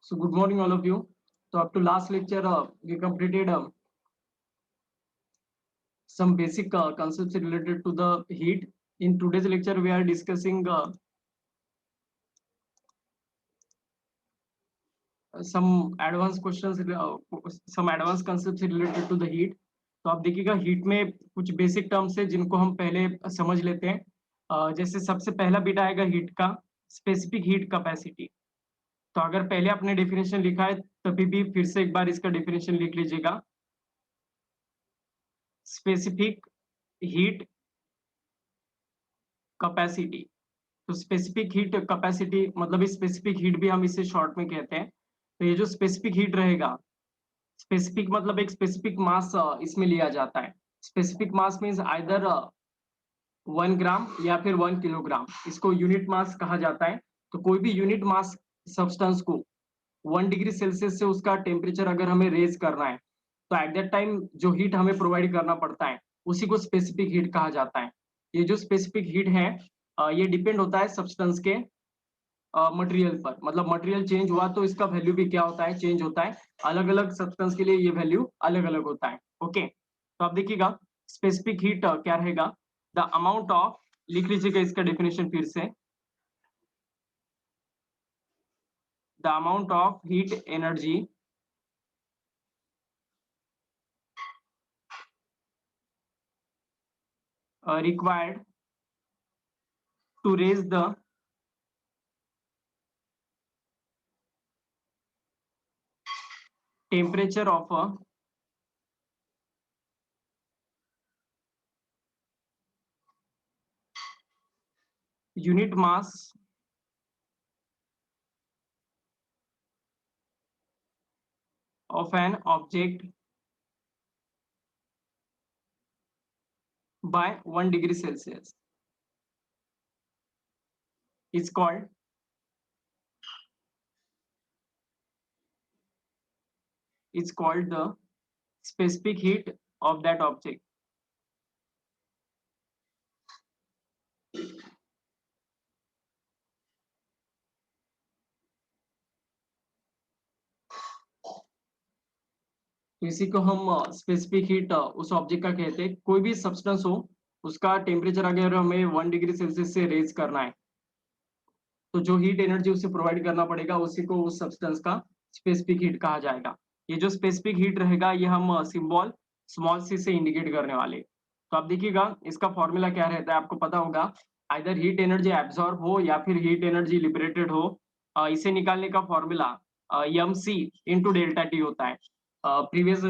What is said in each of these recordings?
So good morning, all of you. So up to last lecture, we completed some basic concepts related to the heat. In today's lecture, we are discussing some advanced questions, some advanced concepts related to the heat. तो आप देखिएगा heat में कुछ basic terms है जिनको हम पहले समझ लेते हैं। जैसे सबसे पहला बीट आएगा हीट का, स्पेसिफिक हीट कैपेसिटी। तो अगर पहले आपने डेफिनेशन लिखा है तभी भी फिर से एक बार इसका डेफिनेशन लिख लीजिएगा। Specific heat capacity. तो स्पेसिफिक हीट कैपेसिटी मतलब स्पेसिफिक हीट भी हम इसे शॉर्ट में कहते हैं। तो ये जो स्पेसिफिक हीट रहेगा, स्पेसिफिक मतलब एक स्पेसिफिक मास इसमें लिया जाता है। स्पेसिफिक मास मीन्स आइदर 1 ग्राम या फिर 1 किलोग्राम, इसको यूनिट मास कहा जाता है। तो कोई भी यूनिट मास सब्सटेंस को 1 डिग्री सेल्सियस से उसका टेम्परेचर अगर हमें रेज करना है तो एट दैट टाइम जो हीट हमें प्रोवाइड करना पड़ता है उसी को स्पेसिफिक हीट कहा जाता है। ये जो स्पेसिफिक हीट है ये डिपेंड होता है सब्सटेंस के मटेरियल पर। मतलब मटेरियल चेंज हुआ तो इसका वैल्यू भी क्या होता है, चेंज होता है। अलग अलग सब्सटेंस के लिए ये वैल्यू अलग अलग होता है। ओके, तो आप देखिएगा स्पेसिफिक हीट क्या रहेगा, द अमाउंट ऑफ, लिख लीजिएगा इसका डेफिनेशन फिर से, the amount of heat energy required to raise the temperature of a unit mass of an object by 1 degree Celsius is called the specific heat of that object. तो इसी को हम specific heat उस object का कहते हैं। कोई भी सब्सटेंस हो उसका टेम्परेचर अगर हमें 1 डिग्री सेल्सियस से रेज करना है तो जो हीट एनर्जी उसे प्रोवाइड करना पड़ेगा उसी को उस सब्सटेंस का स्पेसिफिक हीट कहा जाएगा। ये जो स्पेसिफिक हीट रहेगा ये हम सिंबल स्मॉल सी से इंडिकेट करने वाले। तो आप देखिएगा इसका फॉर्मूला क्या रहता है, आपको पता होगा। आइदर हीट एनर्जी एब्जॉर्ब हो या फिर हीट एनर्जी लिबरेटेड हो, इसे निकालने का formula M C into delta T होता है। प्रीवियस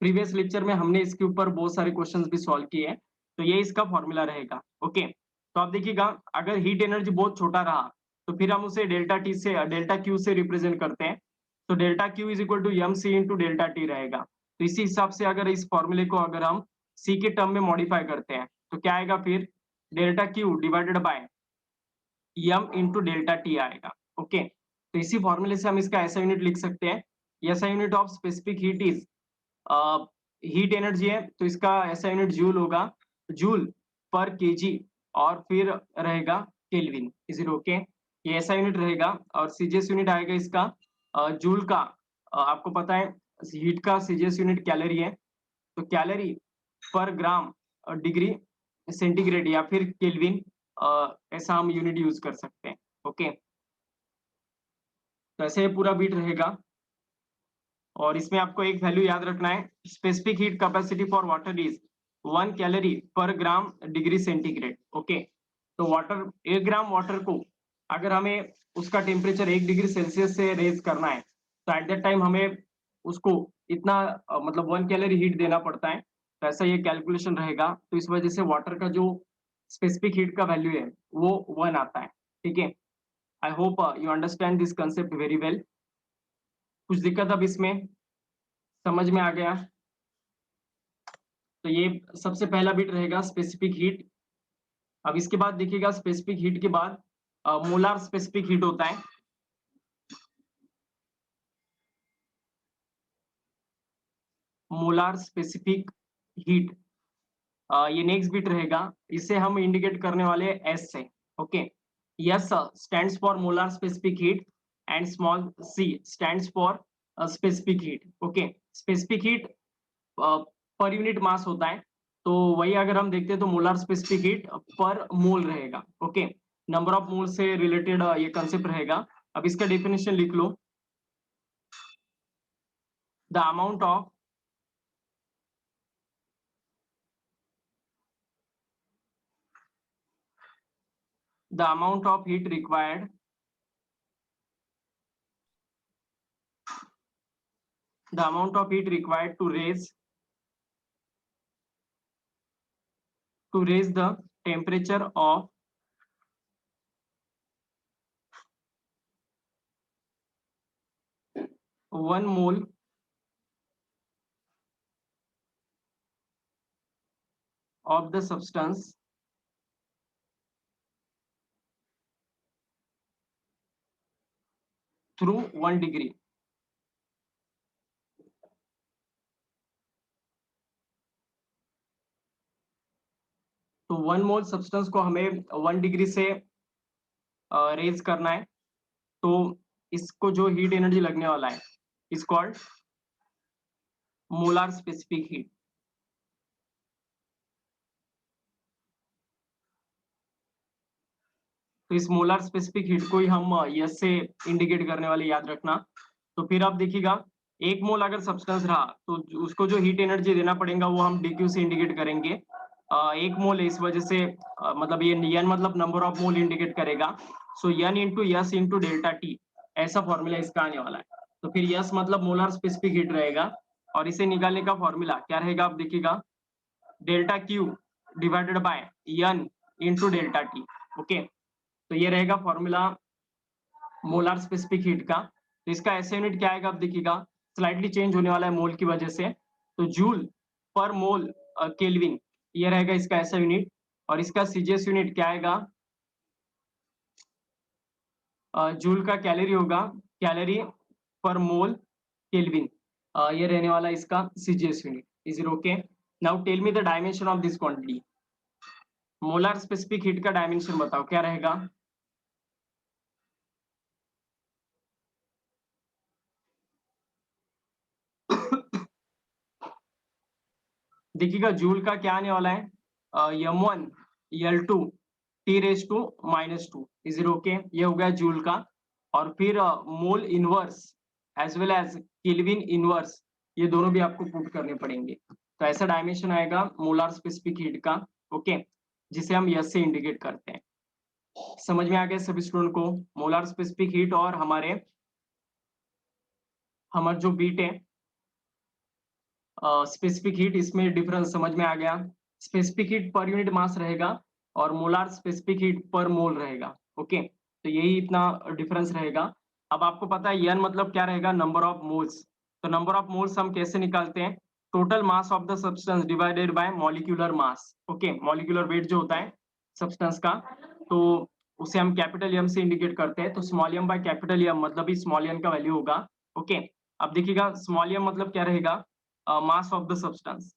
प्रीवियस लेक्चर में हमने इसके ऊपर बहुत सारे क्वेश्चंस भी सॉल्व किए हैं। तो ये इसका फॉर्मूला रहेगा। ओके, तो आप देखिएगा अगर हीट एनर्जी बहुत छोटा रहा तो फिर हम उसे डेल्टा टी से डेल्टा क्यू से रिप्रेजेंट करते हैं। तो delta Q is equal to M C into delta T रहेगा। तो इसी हिसाब से अगर इस फॉर्मूले को अगर हम सी के टर्म में मॉडिफाई करते हैं तो क्या आएगा, फिर delta Q divided by M into delta T आएगा। ओके, तो इसी फॉर्मूले से हम इसका ऐसा यूनिट लिख सकते हैं। ऐसा unit of specific heat is, heat energy है तो इसका ऐसा यूनिट जूल होगा, जूल पर केजी, और फिर रहेगा केल्विन। Is it okay? ये ऐसा यूनिट रहेगा। और सीजीएस यूनिट आएगा इसका जूल का, आपको पता है हीट का सीजीएस यूनिट कैलोरी है। तो कैलोरी पर ग्राम डिग्री सेंटीग्रेड या फिर केल्विन, ऐसा हम यूनिट यूज कर सकते हैं। ओके, तो ऐसे पूरा बीट रहेगा। और इसमें आपको एक वैल्यू याद रखना है, specific heat capacity for water is 1 calorie पर ग्राम डिग्री सेंटीग्रेड। ओके, तो वाटर, 1 ग्राम वाटर को अगर हमें उसका टेम्परेचर 1 डिग्री सेल्सियस से रेज करना है तो एट दैट टाइम हमें उसको इतना मतलब 1 कैलोरी हीट देना पड़ता है। तो ऐसा ये कैलकुलेशन रहेगा। तो इस वजह से वाटर का जो स्पेसिफिक हीट का वैल्यू है वो 1 आता है। ठीक है, I hope you understand this concept very well. कुछ दिक्कत अब इसमें समझ में आ गया? तो ये सबसे पहला बिट रहेगा स्पेसिफिक हीट। अब इसके बाद देखिएगा स्पेसिफिक हीट के बाद मोलार स्पेसिफिक हीट होता है। मोलार स्पेसिफिक हीट, ये नेक्स्ट बिट रहेगा। इसे हम इंडिकेट करने वाले एस से। Okay, S stands for molar specific heat and small c stands for specific heat. Okay, specific heat per unit mass होता है, तो वही अगर हम देखते हैं तो मोलर स्पेसिफिक हीट पर मोल रहेगा. ओके, नंबर ऑफ मोल से रिलेटेड ये कंसेप्ट रहेगा. अब इसका डेफिनेशन लिख लो. The amount of heat required to raise the temperature of 1 mole of the substance through 1 degree. तो 1 मोल सब्सटेंस को हमें 1 डिग्री से रेज करना है, तो इसको जो हीट एनर्जी लगने वाला है is called molar specific heat. तो इस मोलार स्पेसिफिक हीट को ही हम यस से इंडिकेट करने वाले, याद रखना. तो फिर आप देखिएगा, 1 मोल अगर सब्सटेंस रहा तो उसको जो हीट एनर्जी देना पड़ेगा वो हम डीक्यू से इंडिकेट करेंगे. 1 मोल है, इस वजह से मतलब ये एन मतलब नंबर ऑफ मोल इंडिकेट करेगा. So n into s into delta T, ऐसा फॉर्मूला इसका आने वाला है. तो फिर यस मतलब मोलार स्पेसिफिक हीट रहेगा, और इसे निकालने का फॉर्मूला क्या रहेगा आप देखिएगा, delta Q divided by N into delta T. Okay, तो ये रहेगा फॉर्मूला मोलार स्पेसिफिक हीट का. तो इसका ऐसे यूनिट क्या आएगा आप देखिएगा, स्लाइटली चेंज होने वाला है मोल की वजह से, तो जूल पर मोल केल्विन, ये रहेगा इसका ऐसा यूनिट. और इसका सीजीएस यूनिट क्या आएगा, जूल का कैलोरी होगा, कैलोरी पर मोल केल्विन, ये रहने वाला इसका CGS unit. Is it okay? Now tell me the dimension of this quantity. Molar specific heat का डायमेंशन बताओ क्या रहेगा. देखिएगा जूल का क्या आने वाला है, m1 l2 t⁻⁻². Is it okay? ये हो गया जूल का. और फिर mole inverse as well as kelvin inverse, ये दोनों भी आपको पुट करने पड़ेंगे. तो ऐसा डायमेंशन आएगा मोलार स्पेसिफिक हीट का. ओके, जिसे हम यस से इंडिकेट करते हैं. समझ में आ गया सभी स्टूडेंट को मोलार स्पेसिफिक हीट और हमारे जो बीट है स्पेसिफिक हीट, इसमें डिफरेंस समझ में आ गया. Specific heat per unit mass रहेगा और मोलार स्पेसिफिक हीट पर मोल रहेगा. ओके, तो यही इतना डिफरेंस रहेगा. अब आपको पता है एन मतलब क्या रहेगा, नंबर ऑफ मोल्स. तो नंबर ऑफ मोल्स हम कैसे निकालते हैं, total mass of the substance divided by molecular mass. Okay, molecular weight जो होता है सब्सटेंस का, तो उसे हम कैपिटल एम से इंडिकेट करते हैं. तो small M by capital M मतलब ही स्मॉल एन का वैल्यू होगा. ओके, अब देखिएगा स्मॉल एम मतलब क्या रहेगा, mass of the substance.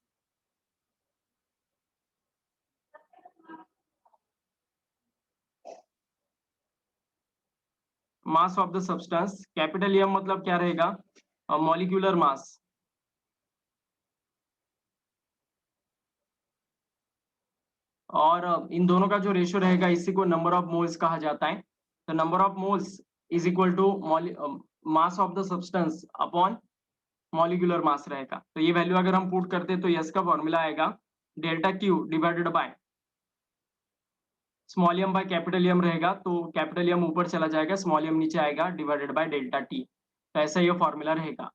Mass of the substance, capital M मतलब क्या रहेगा, molecular mass. और इन दोनों का जो रेशियो रहेगा इसी को नंबर ऑफ मोल्स कहा जाता है. तो number of moles is equal to mass of the substance upon molecular mass रहेगा. तो ये वैल्यू अगर हम पुट करते हैं तो यस का फॉर्मूला आएगा delta Q divided by small M by capital M रहेगा. तो कैपिटल एम ऊपर चला जाएगा, स्मॉल एम नीचे आएगा, डिवाइडेड बाय डेल्टा टी. तो ऐसा ये फॉर्मूला रहेगा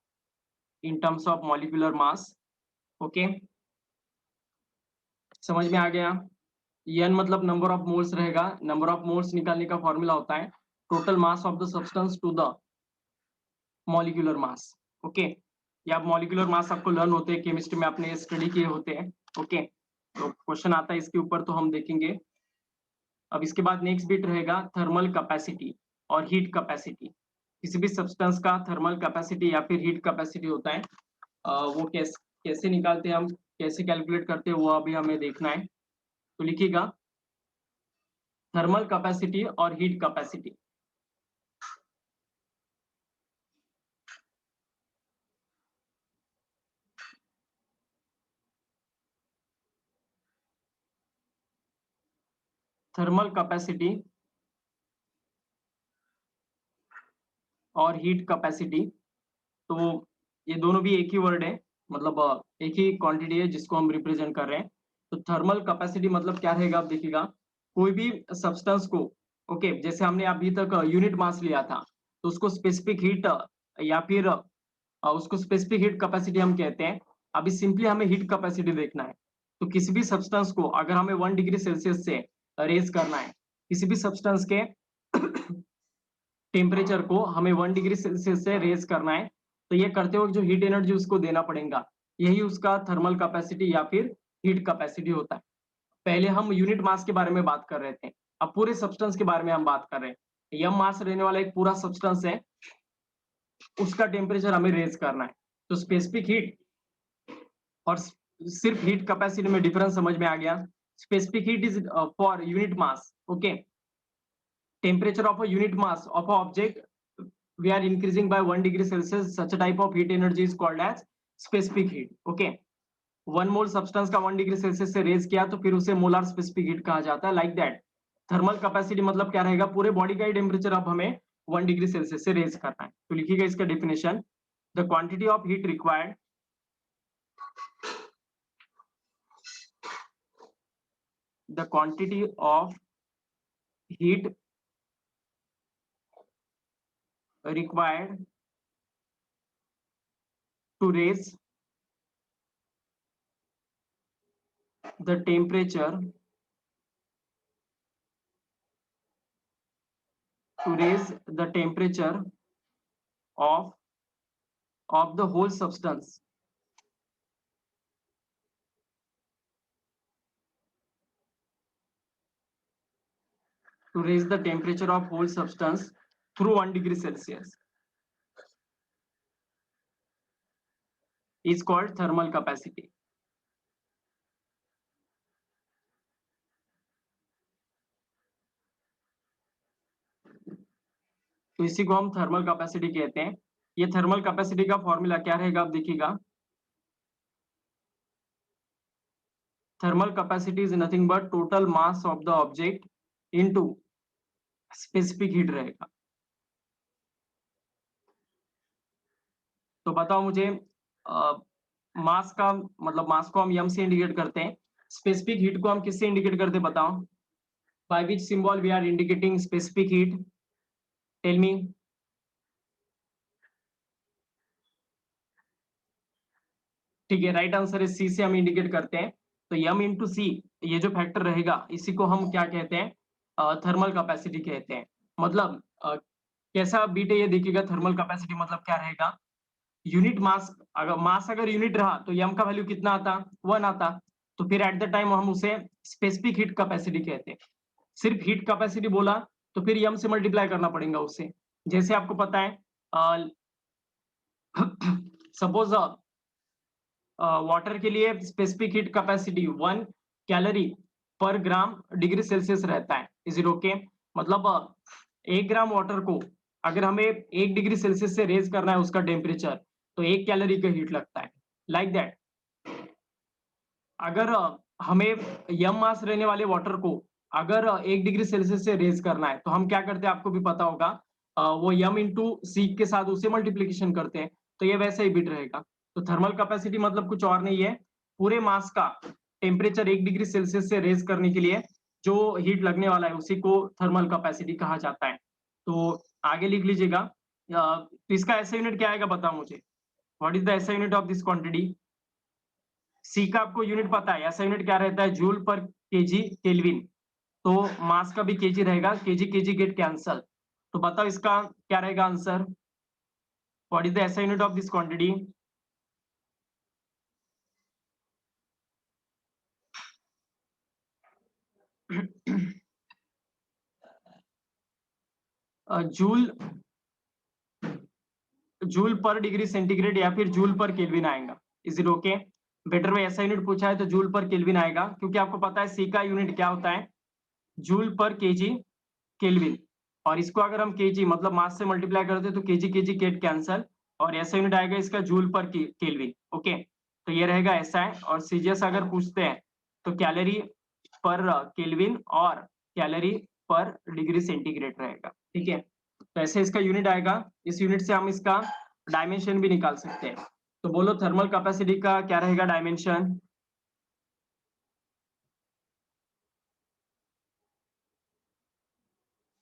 in terms of molecular mass. Okay, समझ में आ गया. एन मतलब नंबर ऑफ मोल्स रहेगा. नंबर ऑफ मोल्स निकालने का फॉर्मूला होता है total mass of the substance to the molecular mass. Okay, या मॉलिक्यूलर मास आपको लर्न होते हैं केमिस्ट्री में, आपने स्टडी किए होते हैं. ओके, तो क्वेश्चन आता है इसके ऊपर, तो हम देखेंगे. अब इसके बाद नेक्स्ट बिट रहेगा थर्मल कैपेसिटी और हीट कैपेसिटी. किसी भी सब्सटेंस का थर्मल कैपेसिटी या फिर हीट कैपेसिटी होता है, वो कैसे निकालते हैं हम, कैसे कैलकुलेट करते हैं, वो अभी हमें देखना है. तो लिखिएगा थर्मल कैपेसिटी और हीट कैपेसिटी. थर्मल कैपेसिटी और हीट कैपेसिटी, तो ये दोनों भी एक ही वर्ड है, मतलब एक ही क्वांटिटी है जिसको हम रिप्रेजेंट कर रहे हैं। तो थर्मल कैपेसिटी मतलब क्या रहेगा, आप देखिएगा कोई भी सब्सटेंस को, ओके, जैसे हमने अभी तक यूनिट मास लिया था, तो उसको स्पेसिफिक हीट या फिर उसको स्पेसिफिक हीट कैपेसिटी हम कहते हैं। अभी सिंपली हमें हीट कैपेसिटी देखना है। तो किसी भी सब्सटेंस को अगर हमें 1 डिग्री सेल्सियस से रेज करना है, किसी भी सब्सटेंस के टेम्परेचर को हमें 1 डिग्री सेल्सियस से रेज करना है, तो ये करते वक्त जो हीट एनर्जी उसको देना पड़ेगा, यही उसका थर्मल कैपेसिटी या फिर हीट कैपेसिटी होता है। पहले हम यूनिट मास के बारे में बात कर रहे थे, अब पूरे सब्सटेंस के बारे में हम बात कर रहे हैं। यम मास रहने वाला एक पूरा सब्सटेंस है, उसका टेम्परेचर हमें रेज करना है। तो स्पेसिफिक हीट और सिर्फ हीट कैपेसिटी में डिफरेंस समझ में आ गया। Specific heat is for unit mass, okay, temperature of a unit mass of an object we are increasing by 1 degree celsius, such a type of heat energy is called as specific heat, okay। 1 mole substance का 1 degree Celsius से raise किया तो फिर उसे molar specific heat कहा जाता है, like that. Thermal capacity मतलब क्या रहेगा, पूरे बॉडी का ही टेम्परेचर अब हमें 1 डिग्री सेल्सियस से रेज करना है। तो लिखिएगा इसका definition, the quantity of heat required the quantity of heat required to raise the temperature of the whole substance to raise the temperature of whole substance through 1 degree Celsius is called thermal capacity। तो इसी को हम thermal capacity कहते हैं। ये thermal capacity का formula क्या रहेगा, आप देखिएगा, thermal capacity is nothing but total mass of the object into specific heat रहेगा। तो बताओ मुझे, मास का मतलब मास को हम यम से इंडिकेट करते हैं, स्पेसिफिक हीट को हम किससे इंडिकेट करते हैं, बताओ, by which symbol we are indicating specific heat, tell me. ठीक है, राइट आंसर है सी से हम इंडिकेट करते हैं। तो यम इंटू सी, ये जो फैक्टर रहेगा इसी को हम क्या कहते हैं, थर्मल कैपेसिटी कहते हैं। मतलब कैसा बीट है ये देखिएगा, थर्मल कैपेसिटी मतलब क्या रहेगा, यूनिट मास अगर यूनिट रहा तो यम का वैल्यू कितना आता, 1 आता, तो फिर एट द टाइम हम उसे स्पेसिफिक हीट कैपेसिटी कहते हैं। सिर्फ हीट कैपेसिटी बोला तो फिर यम से मल्टीप्लाई करना पड़ेगा उससे। जैसे आपको पता है, सपोज वाटर के लिए स्पेसिफिक हीट कैपेसिटी 1 कैलोरी पर ग्राम डिग्री सेल्सियस रहता है, इज इट ओके। मतलब 1 ग्राम वाटर को अगर हमें 1 डिग्री सेल्सियस से रेज करना है उसका टेम्परेचर, तो 1 कैलोरी का हीट लगता है, लाइक दैट। अगर हमें यम मास रहने वाले वाटर को अगर 1 डिग्री सेल्सियस से रेज करना है तो हम क्या करते हैं, आपको भी पता होगा, वो यम इंटू सी के साथ उसे मल्टीप्लीकेशन करते हैं, तो ये वैसे ही बिट रहेगा। तो थर्मल कैपेसिटी मतलब कुछ और नहीं है, पूरे मास का टेम्परेचर 1 डिग्री सेल्सियस से रेज करने के लिए जो हीट लगने वाला है उसी को थर्मल कैपेसिटी कहा जाता है। तो आगे लिख लीजिएगा, तो इसका ऐसा यूनिट क्या आएगा, बताओ मुझे, व्हाट इज द ऐसा यूनिट ऑफ दिस क्वांटिटी। सी का आपको यूनिट पता है, ऐसा यूनिट क्या रहता है, जूल पर केजी केल्विन। तो मास का भी केजी रहेगा, केजी केजी गेट कैंसल। तो बताओ इसका क्या रहेगा आंसर, व्हाट इज द ऐसा unit of this quantity. Joule, joule पर डिग्री सेंटीग्रेड या फिर जूल पर केल्विन आएगा, इज इट ओके। बेटर में ऐसा यूनिट पूछा है तो जूल पर केल्विन आएगा, क्योंकि आपको पता है सी का यूनिट क्या होता है, जूल पर केजी केल्विन। और इसको अगर हम केजी मतलब मास से मल्टीप्लाई करते हैं तो केजी केजी गेट कैंसल, और ऐसा यूनिट आएगा इसका जूल पर केल्विन, ओके। तो ये रहेगा ऐसा है। और सीजीएस अगर पूछते हैं तो कैलोरी पर केल्विन और कैलोरी पर डिग्री सेंटीग्रेड रहेगा, ठीक है। तो ऐसे इसका यूनिट आएगा, इस यूनिट से हम इसका डायमेंशन भी निकाल सकते हैं। तो बोलो थर्मल कैपेसिटी का क्या रहेगा डायमेंशन?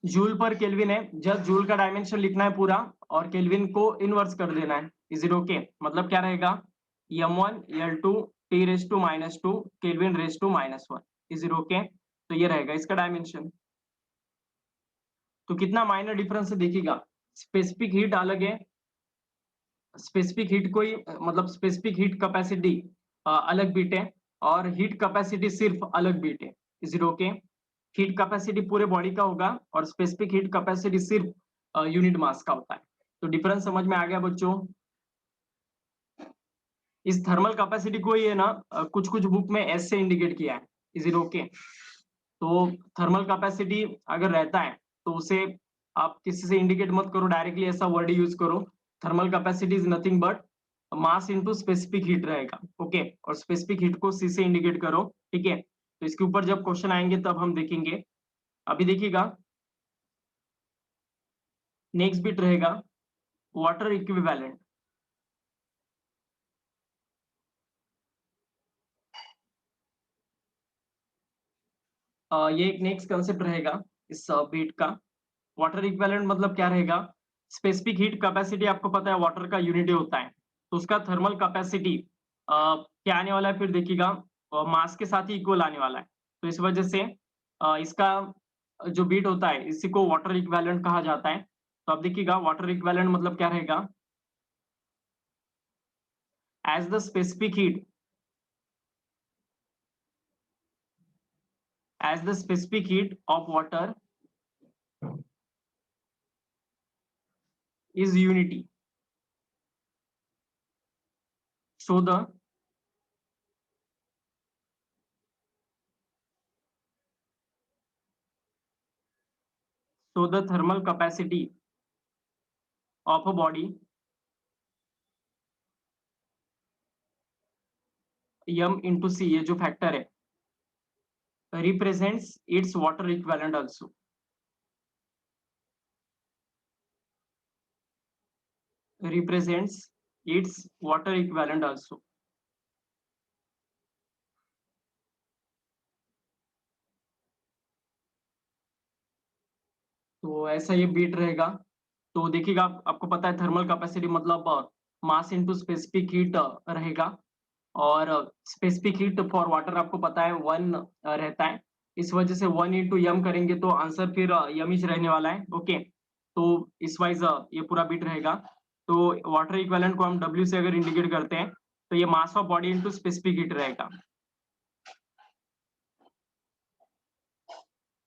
जूल पर केल्विन है, जब जूल का डायमेंशन लिखना है पूरा और केल्विन को इनवर्स कर देना है। Is it okay? मतलब क्या रहेगा? m1 l2 t raise to -2 kelvin raise to -1। Is it okay? तो ये रहेगा इसका डायमेंशन। तो कितना माइनर डिफरेंस है देखिएगा, स्पेसिफिक हीट अलग है, स्पेसिफिक हीट कोई मतलब स्पेसिफिक हीट कैपेसिटी अलग बीट है और हीट कैपेसिटी सिर्फ अलग बीट है। Is it okay? Heat capacity पूरे बॉडी का होगा और स्पेसिफिक हीट कैपेसिटी सिर्फ यूनिट मास का होता है। तो डिफरेंस समझ में आ गया बच्चों? इस थर्मल कैपेसिटी को ये ना कुछ कुछ बुक में एस से इंडिकेट किया है। Is it okay? तो थर्मल कैपेसिटी अगर रहता है तो उसे आप किसी से इंडिकेट मत करो, डायरेक्टली ऐसा वर्ड यूज करो। Thermal capacity is nothing but mass into specific heat रहेगा, ओके। और स्पेसिफिक हीट को सी से इंडिकेट करो, ठीक है। तो इसके ऊपर जब क्वेश्चन आएंगे तब हम देखेंगे। अभी देखिएगा नेक्स्ट बिट रहेगा वाटर इक्विवेलेंट। ये एक नेक्स्ट कंसेप्ट रहेगा इस बिट का। वाटर इक्विवेलेंट मतलब क्या रहेगा? स्पेसिफिक हीट कैपेसिटी आपको पता है वाटर का यूनिट होता है, तो उसका थर्मल कैपेसिटी क्या आने वाला है फिर देखिएगा, मास के साथ ही इक्वल आने वाला है। तो इस वजह से इसका जो बीट होता है इसी को वाटर इक्विवेलेंट कहा जाता है। तो अब देखिएगा वाटर इक्विवेलेंट मतलब क्या रहेगा? As the specific heat, as the specific heat of water is unity, so the thermal capacity of a body m into c, ये जो फैक्टर है, represents its water equivalent also, represents its water equivalent also। तो ऐसा ये beat रहेगा। तो देखिएगा आपको पता है थर्मल कैपेसिटी मतलब मास इनटू स्पेसिफिक हीट रहेगा, और स्पेसिफिक हीट फॉर वाटर आपको पता है 1 रहता है। इस वजह से 1 इंटू यम करेंगे तो आंसर फिर यम ही रहने वाला है, ओके। तो इस वाइज ये पूरा बिट रहेगा। तो वाटर इक्विवेलेंट को हम W से अगर इंडिकेट करते हैं तो ये mass of body into specific heat रहेगा,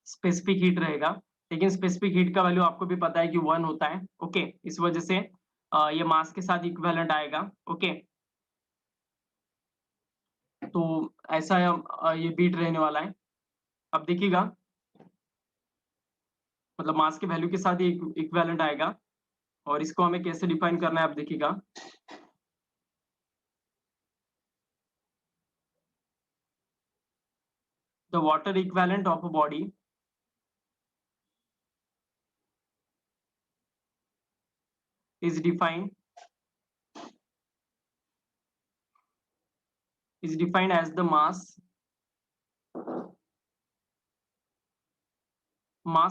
स्पेसिफिक हीट रहेगा। लेकिन स्पेसिफिक हीट का वैल्यू आपको भी पता है कि 1 होता है, ओके। इस वजह से ये मास के साथ इक्विवेलेंट आएगा, ओके। तो ऐसा ये बीट रहने वाला है। अब देखिएगा मतलब मास के वैल्यू के साथ ही इक्विवेलेंट आएगा, और इसको हमें कैसे डिफाइन करना है आप देखिएगा। The water equivalent of a body is defined as the mass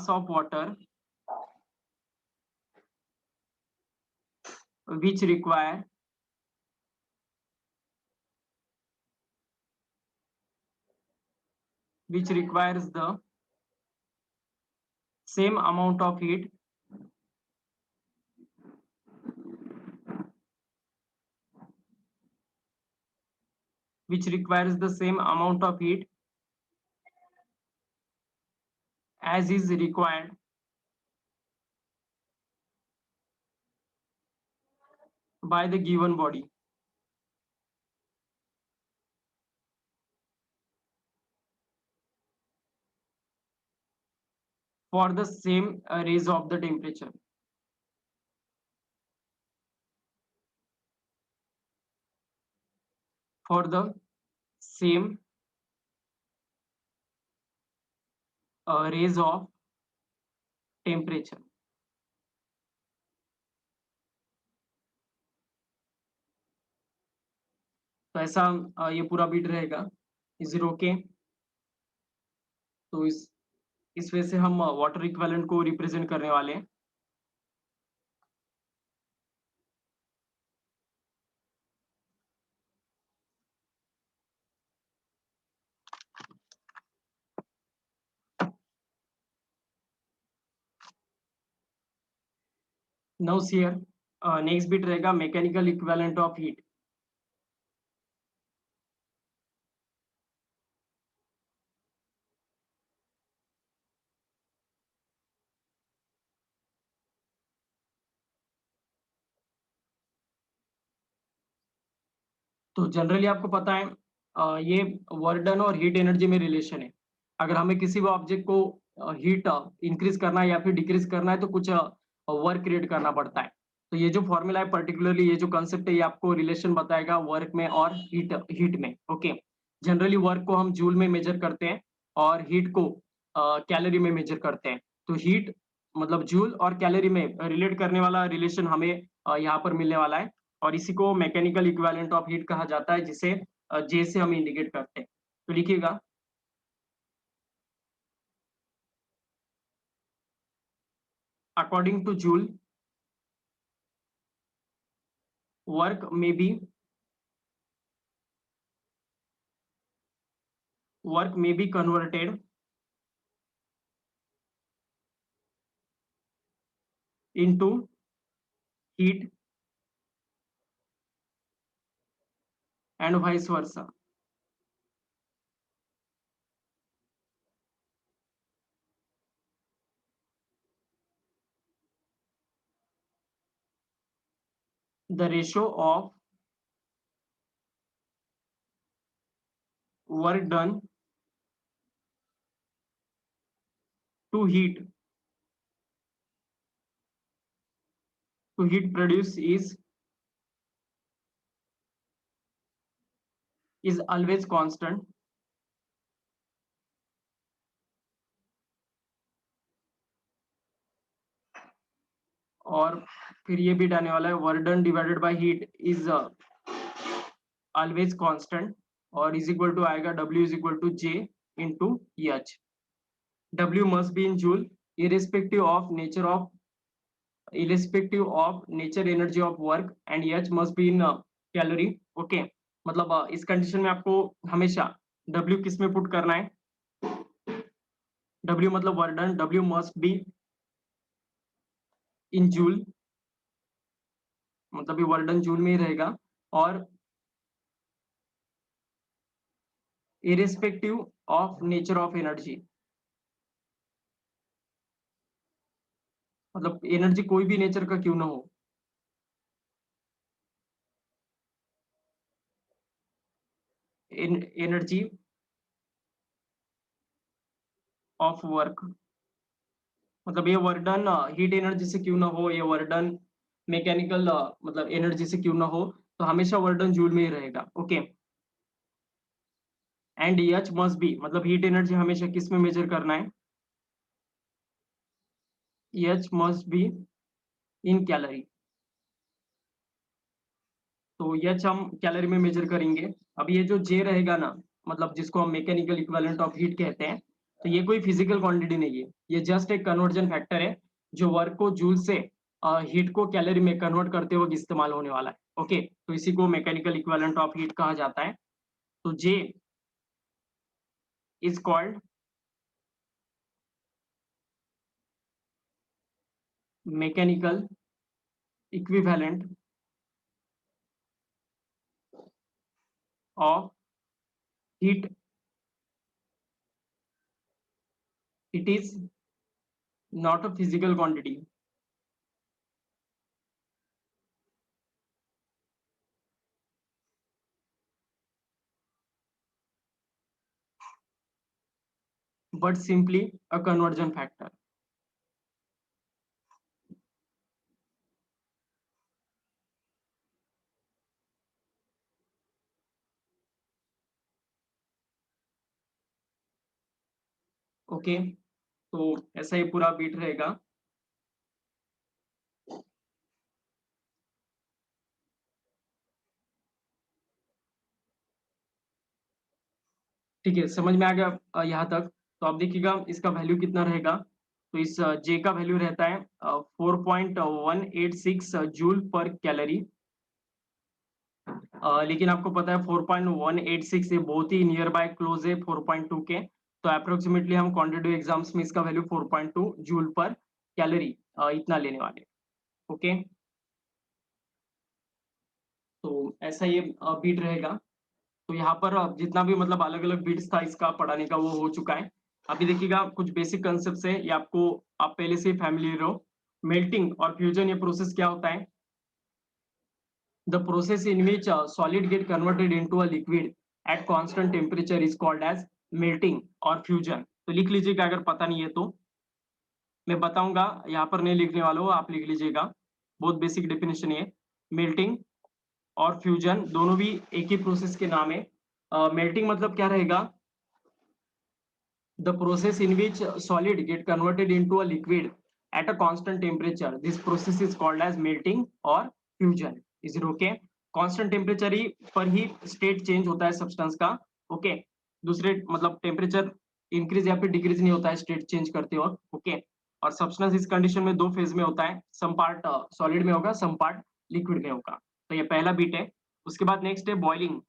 of water which require which requires the same amount of heat which requires the same amount of heat as is required by the given body for the same raise of the temperature, for the same range of temperature. तो ऐसा ये पूरा बीट रहेगा। Is it okay? तो इस वजह से हम वाटर इक्विवेलेंट को रिप्रेजेंट करने वाले हैं। नाउ हियर नेक्स्ट बिट रहेगा मैकेनिकल इक्विवेलेंट ऑफ हीट। तो जनरली आपको पता है ये वर्क डन और हीट एनर्जी में रिलेशन है। अगर हमें किसी भी ऑब्जेक्ट को हीट इंक्रीज करना है या फिर डिक्रीज करना है तो कुछ वर्क क्रिएट करना पड़ता है। तो ये जो फॉर्मूला है, पर्टिकुलरली ये जो कंसेप्ट है, ये आपको रिलेशन बताएगा वर्क में और हीट हीट में। ओके, जनरली वर्क को हम जूल में मेजर करते हैं और हीट को कैलोरी में मेजर करते हैं। तो हीट मतलब जूल और कैलोरी में रिलेट करने वाला रिलेशन हमें यहाँ पर मिलने वाला है। और इसी को मैकेनिकल इक्विवेलेंट ऑफ हीट कहा जाता है, जिसे जे से हम इंडिकेट करते हैं। तो लिखिएगा, अकॉर्डिंग टू जूल वर्क में be converted into heat and vice versa. The ratio of work done to heat produce is always constant. और फिर ये भी डालने वाला है, work done divided by heat is always constant और इज इक्वल टू आएगा W is equal to J into H. W must be in joule irrespective of nature energy of work and H must be in calorie। Okay, मतलब इस condition में आपको हमेशा W किस में put करना है? W मतलब work done, W must be in joule, मतलब ये वर्क डन जूल में ही रहेगा। और irrespective of nature of energy, मतलब एनर्जी कोई भी नेचर का क्यों ना हो, एनर्जी ऑफ वर्क, मतलब ये वर्क डन हीट एनर्जी से क्यों ना हो, ये वर्क डन मैकेनिकल मतलब एनर्जी से क्यों ना हो, तो हमेशा वर्क डन जूल में ही रहेगा। Okay, and H must be, मतलब हीट एनर्जी हमेशा किस में मेजर करना है? H must be in calorie. तो एच हम कैलोरी में मेजर करेंगे। अब ये जो जे रहेगा ना, मतलब जिसको हम मैकेनिकल इक्विवेलेंट ऑफ हीट कहते हैं, तो ये कोई फिजिकल क्वांटिटी नहीं है, ये जस्ट एक कन्वर्जन फैक्टर है जो वर्क को जूल से हीट को कैलोरी में कन्वर्ट करते वक्त इस्तेमाल होने वाला है। ओके, तो इसी को मैकेनिकल इक्विवेलेंट ऑफ हीट कहा जाता है। तो J is called mechanical equivalent of heat. It is not a physical quantity, but simply a conversion factor। Okay, तो ऐसा ही पूरा बीट रहेगा। ठीक है, समझ में आ गया यहाँ तक। तो आप देखिएगा इसका वैल्यू कितना रहेगा। तो इस जे का वैल्यू रहता है 4.186 जूल पर कैलोरी। लेकिन आपको पता है 4.186 ये बहुत ही नियर बाय क्लोज है 4.2 के। तो अप्रोक्सीमेटली हम क्वांटिटेटिव एग्जाम्स में इसका वैल्यू 4.2 जूल पर कैलोरी इतना लेने वाले। ओके, तो ऐसा ये बीट रहेगा। तो यहाँ पर जितना भी मतलब अलग-अलग बिट्स था इसका पढ़ाने का वो हो चुका है। अभी देखिएगा कुछ बेसिक कांसेप्ट्स है, ये आपको आप पहले से ही फैमिलियर हो। मेल्टिंग और फ्यूजन ये प्रोसेस क्या होता है? The process in which solid get converted into a liquid at constant temperature is called as melting और फ्यूजन। तो लिख लीजिएगा अगर पता नहीं है तो। मैं बताऊंगा, यहाँ पर नहीं लिखने वाला हूँ, आप लिख लीजिएगा। बहुत बेसिक डेफिनेशन है। मेल्टिंग और फ्यूजन दोनों भी एक ही प्रोसेस के नाम है। मेल्टिंग मतलब क्या रहेगा? The process in which solid get converted into a liquid at a constant temperature. This process is called as melting or fusion. Is it okay? Constant temperature ही पर ही state change होता है substance का. Okay. दूसरे मतलब temperature increase या फिर decrease नहीं होता है स्टेट चेंज करते वक्त। ओके, और सब्सटेंस इस कंडीशन में दो फेज में होता है, सम पार्ट सॉलिड में होगा, सम पार्ट लिक्विड में होगा। तो ये पहला बीट है। उसके बाद नेक्स्ट है बॉइलिंग।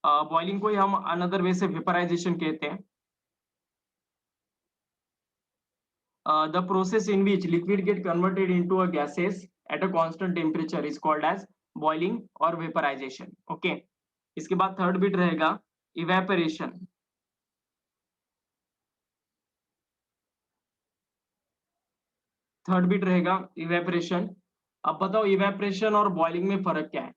बॉइलिंग को ही हम अनदर वे से वेपराइजेशन कहते हैं। The process in which liquid get converted into a gases at a constant temperature is called as boiling or vaporization. Okay. इसके बाद थर्ड बिट रहेगा इवेपोरेशन। थर्ड बिट रहेगा evaporation. अब बताओ इवेपोरेशन और बॉइलिंग में फर्क क्या है?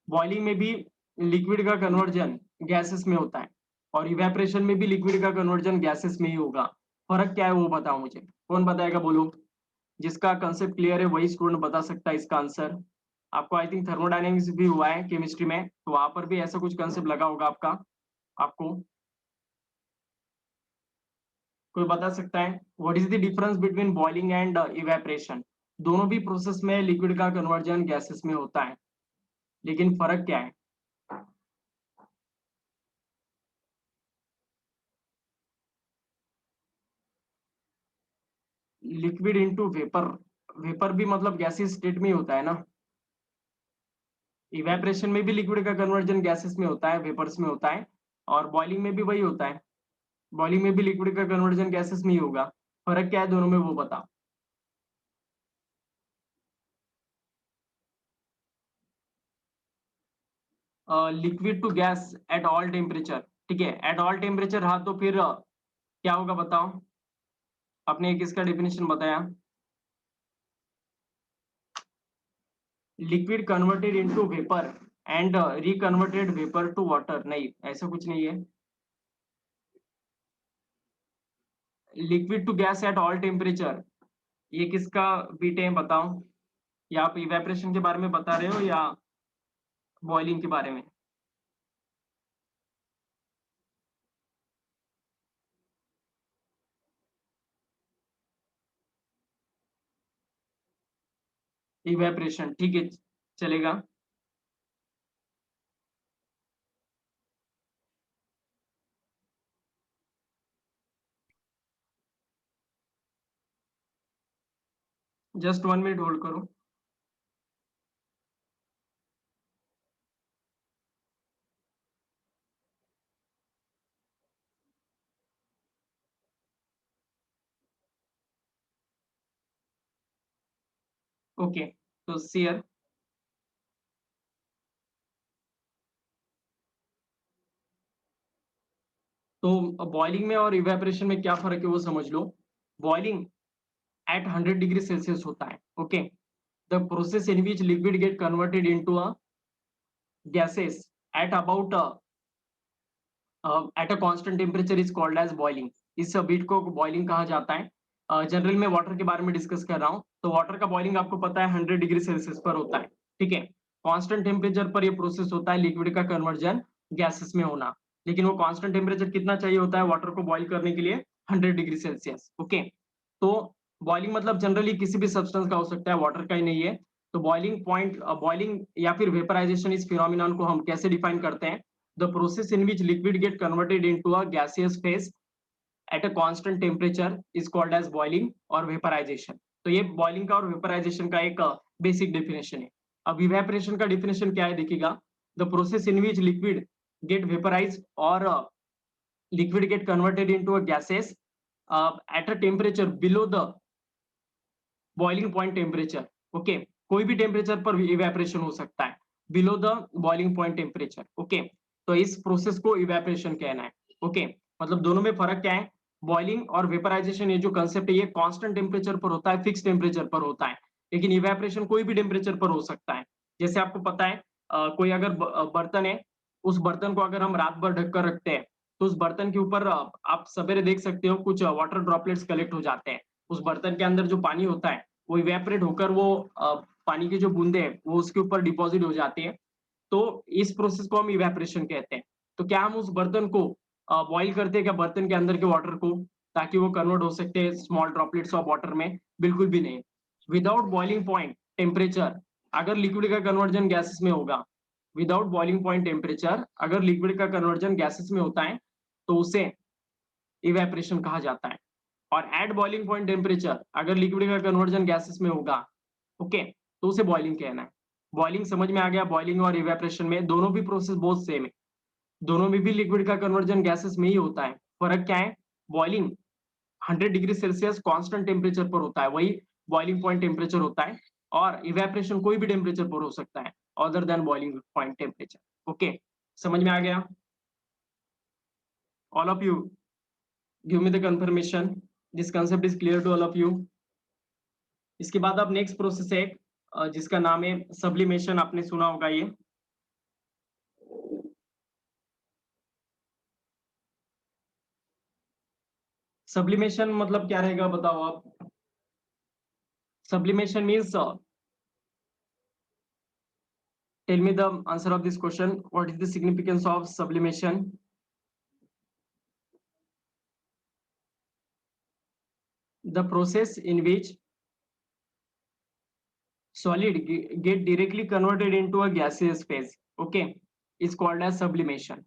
बॉइलिंग में भी लिक्विड का कन्वर्जन गैसेस में होता है और इवेपोरेशन में भी लिक्विड का कन्वर्जन गैसेस में ही होगा। फर्क क्या है वो बताओ मुझे, कौन बताएगा बोलो। जिसका कंसेप्ट क्लियर है वही स्टूडेंट बता सकता है इसका आंसर। आपको आई थिंक थर्मोडायनेमिक्स भी हुआ है केमिस्ट्री में, तो वहां पर भी ऐसा कुछ कंसेप्ट लगा होगा आपका। आपको कोई बता सकता है what is the difference between boiling and evaporation? दोनों भी प्रोसेस में लिक्विड का कन्वर्जन गैसेस में होता है, लेकिन फर्क क्या है? Liquid into vapour. वेपर भी मतलब गैसेस स्टेट में ही होता है ना। इवेपोरेशन में भी लिक्विड का कन्वर्जन गैसेस में होता है, वेपर्स में होता है, और बॉइलिंग में भी वही होता है। बॉइलिंग में भी लिक्विड का कन्वर्जन गैसेस में ही होगा। फर्क क्या है दोनों में वो बता। Liquid to gas at all temperature. ठीक है, एट ऑल टेम्परेचर रहा तो फिर क्या होगा बताओ। आपने किसका डेफिनेशन बताया? Liquid converted into vapour and reconverted vapour to water. नहीं, ऐसा कुछ नहीं है। Liquid to gas at all temperature, ये किसका बीट है बताओ। या आप इवेपोरेशन के बारे में बता रहे हो या बॉइलिंग के बारे में? इवेपोरेशन, ठीक है, चलेगा। जस्ट 1 मिनट होल्ड करो। ओके, तो सीयर। तो बॉइलिंग में और इवेपोरेशन में क्या फर्क है वो समझ लो। बॉइलिंग at 100 degree Celsius होता है। Okay, the process in which liquid get converted into a gases at about at a constant temperature is called as boiling। इस बीट को बॉइलिंग कहा जाता है। जनरल में वाटर के बारे में डिस्कस कर रहा हूँ, तो वाटर का बॉइलिंग आपको पता है 100 डिग्री सेल्सियस पर होता है। ठीक है, कांस्टेंट टेम्परेचर पर यह प्रोसेस होता है लिक्विड का कन्वर्जन गैसेस में होना। लेकिन वो कांस्टेंट टेम्परेचर कितना चाहिए होता है वाटर को बॉईल करने के लिए? 100 डिग्री सेल्सियस। ओके, तो बॉइलिंग मतलब जनरली किसी भी सब्सटेंस का हो सकता है, वाटर का ही नहीं है। तो बॉइलिंग पॉइंट, बॉइलिंग या फिर वेपराइजेशन, इस फिनोमिनन को हम कैसे डिफाइन करते हैं? The process in which liquid get converted into a gaseous phase at a constant temperature is called as boiling और वेपराइजेशन। तो ये बॉइलिंग का और वेपराइजेशन का एक बेसिक डेफिनेशन है। अब इवेपोरेशन का डेफिनेशन क्या है देखिएगा, the process in which liquid get vaporised और liquid get converted into a gases at a temperature below the boiling point temperature. Okay, कोई भी टेम्परेचर पर इवेपोरेशन हो सकता है below the boiling point temperature. Okay, तो इस प्रोसेस को इवेपोरेशन कहना है। ओके, मतलब दोनों में फर्क क्या है? बॉइलिंग और वेपराइजेशन, ये जो कंसेप्ट है ये कांस्टेंट टेम्परेचर पर होता है, फिक्स टेम्परेचर पर होता है, लेकिन इवेपोरेशन कोई भी टेम्परेचर पर हो सकता है। जैसे आपको पता है कोई अगर बर्तन है, उस बर्तन को अगर हम रात भर ढककर रखते हैं, तो उस बर्तन के ऊपर आप सवेरे देख सकते हो कुछ वाटर ड्रॉपलेट्स कलेक्ट हो जाते हैं। उस बर्तन के अंदर जो पानी होता है वो इवेपोरेट होकर वो पानी की जो बूंदे हैं वो उसके ऊपर डिपॉजिट हो जाती है। तो इस प्रोसेस को हम इवेपोरेशन कहते हैं। तो क्या हम उस बर्तन को बॉईल करते हैं क्या, बर्तन के अंदर के वाटर को, ताकि वो कन्वर्ट हो सकते हैं स्मॉल ड्रॉपलेट्स ऑफ वाटर में? बिल्कुल भी नहीं। विदाउट बॉइलिंग पॉइंट टेम्परेचर अगर लिक्विड का कन्वर्जन गैसेस में होगा, विदाउट बॉइलिंग पॉइंट टेम्परेचर अगर लिक्विड का कन्वर्जन गैसेस में होता है, तो उसे इवेपोरेशन कहा जाता है। और एट बॉइलिंग पॉइंट टेम्परेचर अगर लिक्विड का कन्वर्जन गैसेस में होगा, ओके, तो उसे बॉइलिंग कहना है। बॉइलिंग समझ में आ गया? बॉइलिंग और इवेपोरेशन में दोनों भी प्रोसेस बहुत सेम है, दोनों में भी लिक्विड का कन्वर्जन गैसेस में ही होता है। फर्क क्या है? Boiling 100 degree Celsius constant temperature पर होता है, वही बॉइलिंग पॉइंट टेम्परेचर होता है। और इवेपोरेशन कोई भी टेम्परेचर पर हो सकता है other than boiling point temperature. Okay, समझ में आ गया? All of you give me the confirmation this concept is clear to all of you. इसके बाद अब नेक्स्ट प्रोसेस है जिसका नाम है सब्लिमेशन। आपने सुना होगा ये। सब्लिमेशन मतलब क्या रहेगा बताओ आप? Sublimation means, tell me the answer of this question, what is the significance of sublimation? The process in which solid get directly converted into a gaseous phase, okay, is called as sublimation.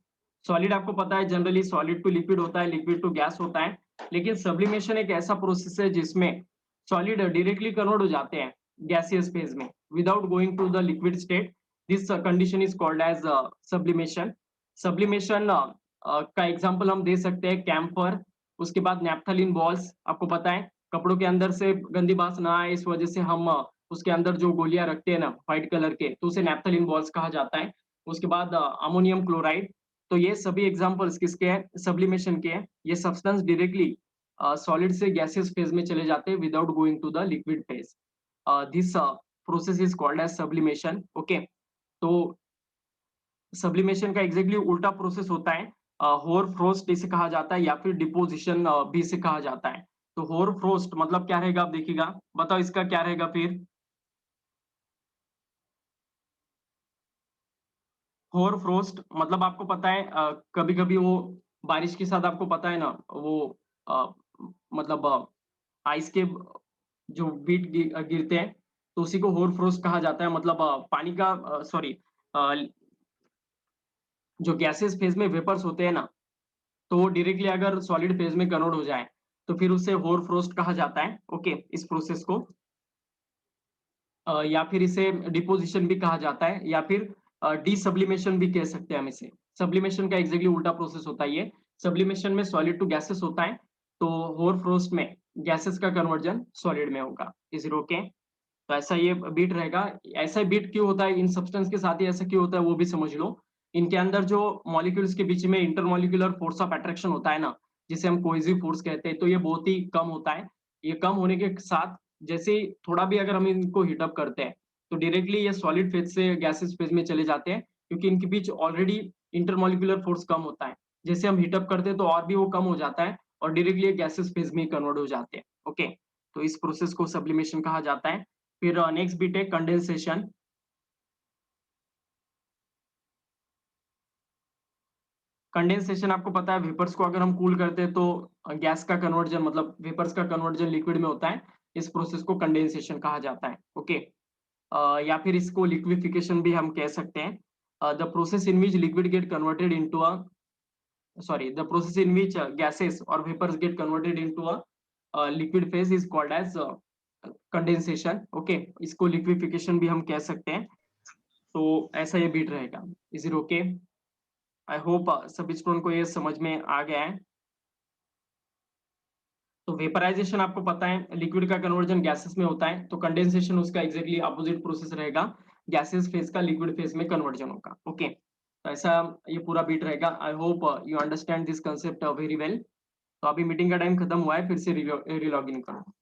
Solid आपको पता है generally solid to liquid होता है, liquid to gas होता है, लेकिन sublimation एक ऐसा प्रोसेस है जिसमें सॉलिड डायरेक्टली कन्वर्ट हो जाते हैं गैसियस फेज में without going to the liquid state. This condition is called as sublimation. Sublimation का एग्जांपल हम दे सकते हैं कैम्फर, उसके बाद नैप्थलीन बॉल्स। आपको पता है कपड़ों के अंदर से गंदी बास ना आए इस वजह से हम उसके अंदर जो गोलियां रखते हैं ना व्हाइट कलर के, तो उसे नैप्थलीन बॉल्स कहा जाता है। उसके बाद अमोनियम क्लोराइड। तो ये सभी एग्जांपल्स किसके हैं? सब्लिमेशन के हैं। ये सब्सटेंस डायरेक्टली सॉलिड से गैसियस फेज में चले जाते हैं without going to the liquid phase. This process is called as sublimation. Okay, तो सब्लिमेशन का एग्जैक्टली उल्टा प्रोसेस होता है, होर फ्रोस्ट इसे कहा जाता है या फिर डिपोजिशन भी इसे कहा जाता है। तो होर फ्रोस्ट मतलब क्या रहेगा आप देखिएगा, बताओ इसका क्या रहेगा फिर? होर फ्रोस्ट मतलब आपको पता है कभी कभी वो बारिश के साथ आपको पता है ना वो अ, मतलब आइस के जो बीट गिरते हैं, तो उसी को होर फ्रोस्ट कहा जाता है। मतलब पानी का सॉरी, जो गैसेस फेज में वेपर्स होते हैं ना, तो वो डायरेक्टली अगर सॉलिड फेज में कन्वर्ट हो जाए, तो फिर उसे होर फ्रोस्ट कहा जाता है। ओके, इस प्रोसेस को या फिर इसे डिपोजिशन भी कहा जाता है या फिर डीसब्लिमेशन भी कह सकते हैं हम इसे। सब्लिमेशन का एग्जैक्टली उल्टा प्रोसेस होता है ये। सब्लिमेशन में सॉलिड टू गैसेस होता है, तो होर फ्रोस्ट में गैसेस का कन्वर्जन सॉलिड में होगा। Is it okay? तो ऐसा ये बीट रहेगा। ऐसा बीट क्यों होता है इन सब्सटेंस के साथ ही, ऐसा क्यों होता है वो भी समझ लो। इनके अंदर जो मॉलिक्यूल्स के बीच में इंटरमॉलिक्यूलर फोर्स ऑफ अट्रैक्शन होता है ना, जिसे हम कोहेसिव फोर्स कहते हैं, तो ये बहुत ही कम होता है। ये कम होने के साथ जैसे ही थोड़ा भी अगर हम इनको हीट अप करते हैं, तो डायरेक्टली ये सॉलिड फेज से गैसेस फेज में चले जाते हैं, क्योंकि इनके बीच ऑलरेडी इंटरमॉलिक्यूलर फोर्स कम होता है। जैसे हम हीट अप करते हैं तो और भी वो कम हो जाता है और डायरेक्टली ये गैसेस फेज में कन्वर्ट हो जाते हैं। ओके, तो इस प्रोसेस को सब्लिमेशन कहा जाता है। फिर नेक्स्ट बिट है कंडेंसेशन। कंडेंसेशन आपको पता है वेपर्स को अगर हम कूल करते हैं तो गैस का कन्वर्जन मतलब वेपर्स का कन्वर्जन लिक्विड में होता है, इस प्रोसेस को कंडेंसेशन कहा जाता है। ओके, या फिर इसको लिक्विफिकेशन भी हम कह सकते हैं। The process in which liquid get converted into a the process in which gases or vapors get converted into a liquid phase is called as condensation. Okay, इसको लिक्विफिकेशन भी हम कह सकते हैं। तो ऐसा ये बीट रहेगा। Is it okay? I hope सभी स्टूडेंट को ये समझ में आ गया है। तो वेपराइजेशन आपको पता है, लिक्विड का कन्वर्जन गैसेस में होता है, तो कंडेंसेशन उसका एग्जैक्टली अपोजिट प्रोसेस रहेगा, गैसेस फेज का लिक्विड फेज में कन्वर्जन होगा। ओके, तो ऐसा ये पूरा बीट रहेगा। I hope you understand this concept very well. तो अभी मीटिंग का टाइम खत्म हुआ है, फिर से रिलॉग इन करो।